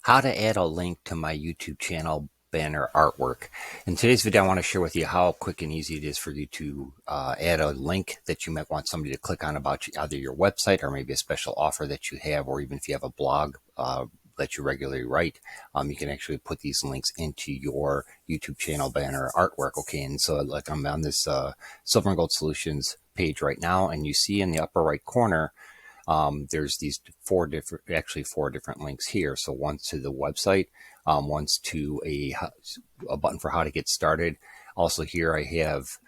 How to add a link to my YouTube channel banner artwork. In today's video, I want to share with you how quick and easy it is for you to add a link that you might want somebody to click on about either your website or maybe a special offer that you have, or even if you have a blog that you regularly write, you can actually put these links into your YouTube channel banner artwork. Okay, and so like I'm on this Silver and Gold Solutions page right now, and you see in the upper right corner, there's these four different links here. So one's to the website, one's to a button for how to get started. Also here I have,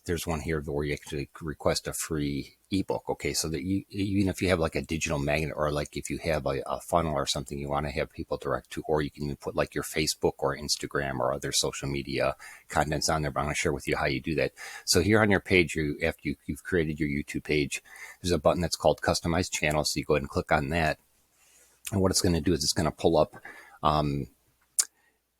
there's one here where you actually request a free ebook. Okay, so that even if you have like a digital magnet, or like if you have a funnel or something you want to have people direct to, or you can even put like your Facebook or Instagram or other social media contents on there. But I'm going to share with you how you do that. So here on your page, after you've created your YouTube page, there's a button that's called Customize Channel. So you go ahead and click on that, and what it's going to do is it's going to pull up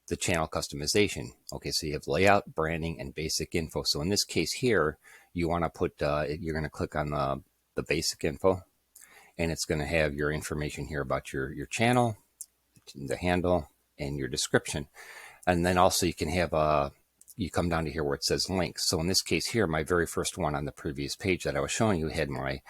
the channel customization. Okay, so you have layout, branding, and basic info. So in this case here, you want to put, you're going to click on the basic info, and it's going to have your information here about your channel, the handle, and your description. And then also you can have you come down to here where it says links. So in this case here, my very first one on the previous page that I was showing you had my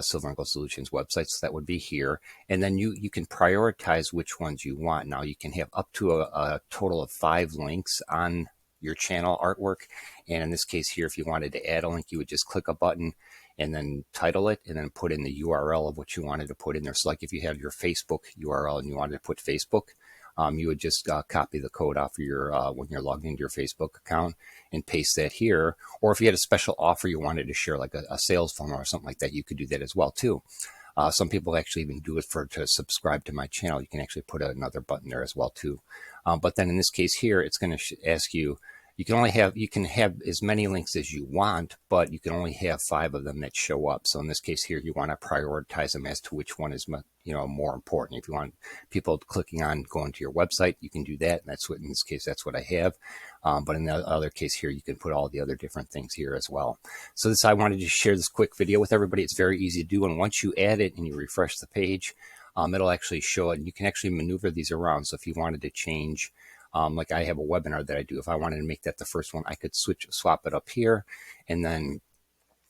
Silver and Gold Solutions website. So that would be here. And then you can prioritize which ones you want. Now you can have up to a total of 5 links on your channel artwork. And in this case here, if you wanted to add a link, you would just click a button and then title it and then put in the URL of what you wanted to put in there. So like if you have your Facebook URL and you wanted to put Facebook, you would just copy the code off of your when you're logged into your Facebook account and paste that here. Or if you had a special offer you wanted to share, like a sales funnel or something like that, you could do that as well too. Some people actually even do it to subscribe to my channel. You can actually put another button there as well too. But then in this case here, it's going to ask you, you can have as many links as you want, but you can only have 5 of them that show up. So in this case here, you want to prioritize them as to which one is more important. If you want people clicking on going to your website, you can do that. And that's what, in this case, that's what I have. But in the other case here, you can put all the other different things here as well. So I wanted to share this quick video with everybody. It's very easy to do. And once you add it and you refresh the page, it'll actually show it. And you can actually maneuver these around. So if you wanted to change, like I have a webinar that I do. If I wanted to make that the first one, I could swap it up here, and then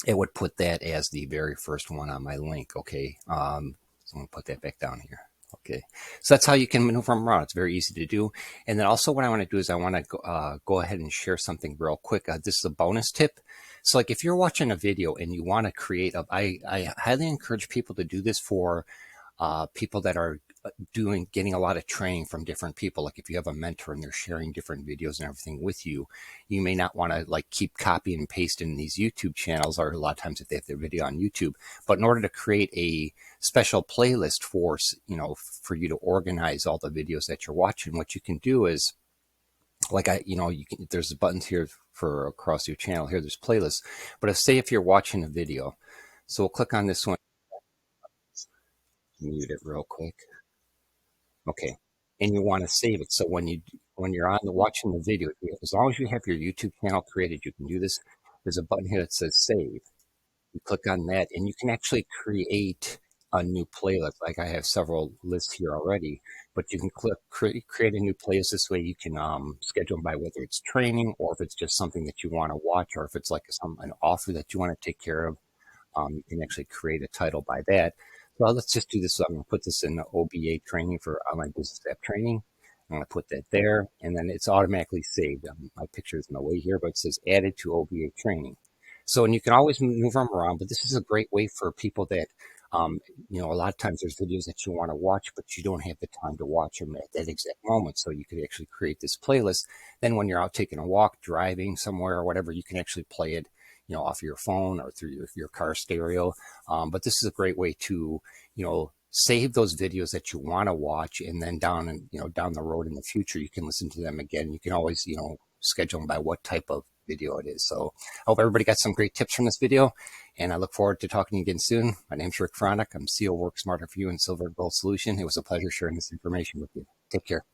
it would put that as the very first one on my link. Okay, so I'm gonna put that back down here. Okay, so that's how you can maneuver them around. It's very easy to do. And then also what I want to do is I want to go ahead and share something real quick. This is a bonus tip. So like if you're watching a video and you want to create I highly encourage people to do this for people that are getting a lot of training from different people. Like if you have a mentor and they're sharing different videos and everything with you, you may not want to like keep copying and pasting these YouTube channels, or a lot of times if they have their video on YouTube. But in order to create a special playlist for you to organize all the videos that you're watching, what you can do is, like there's buttons here for across your channel here, there's playlists. But say if you're watching a video, so we'll click on this one, mute it real quick. Okay, and you want to save it. So when you're watching the video, as long as you have your YouTube channel created, you can do this. There's a button here that says save. You click on that, and you can actually create a new playlist. Like I have several lists here already, but you can create a new playlist. This way you can schedule them by whether it's training, or if it's just something that you want to watch, or if it's like an offer that you want to take care of. You can actually create a title by that. Well, let's just do this. So I'm going to put this in the OBA training for online business app training. I'm going to put that there, and then it's automatically saved. My picture is in the way here, but it says added to OBA training. So, and you can always move them around, but this is a great way for people that, a lot of times there's videos that you want to watch, but you don't have the time to watch them at that exact moment. So you could actually create this playlist. Then when you're out taking a walk, driving somewhere or whatever, you can actually play it off your phone or through your car stereo. But this is a great way to, save those videos that you want to watch, and then down the road in the future, you can listen to them again. You can always, schedule them by what type of video it is. So I hope everybody got some great tips from this video, and I look forward to talking to you again soon. My name's Rick Fronick. I'm CEO of Work Smarter for You and Silver Gold Solution. It was a pleasure sharing this information with you. Take care.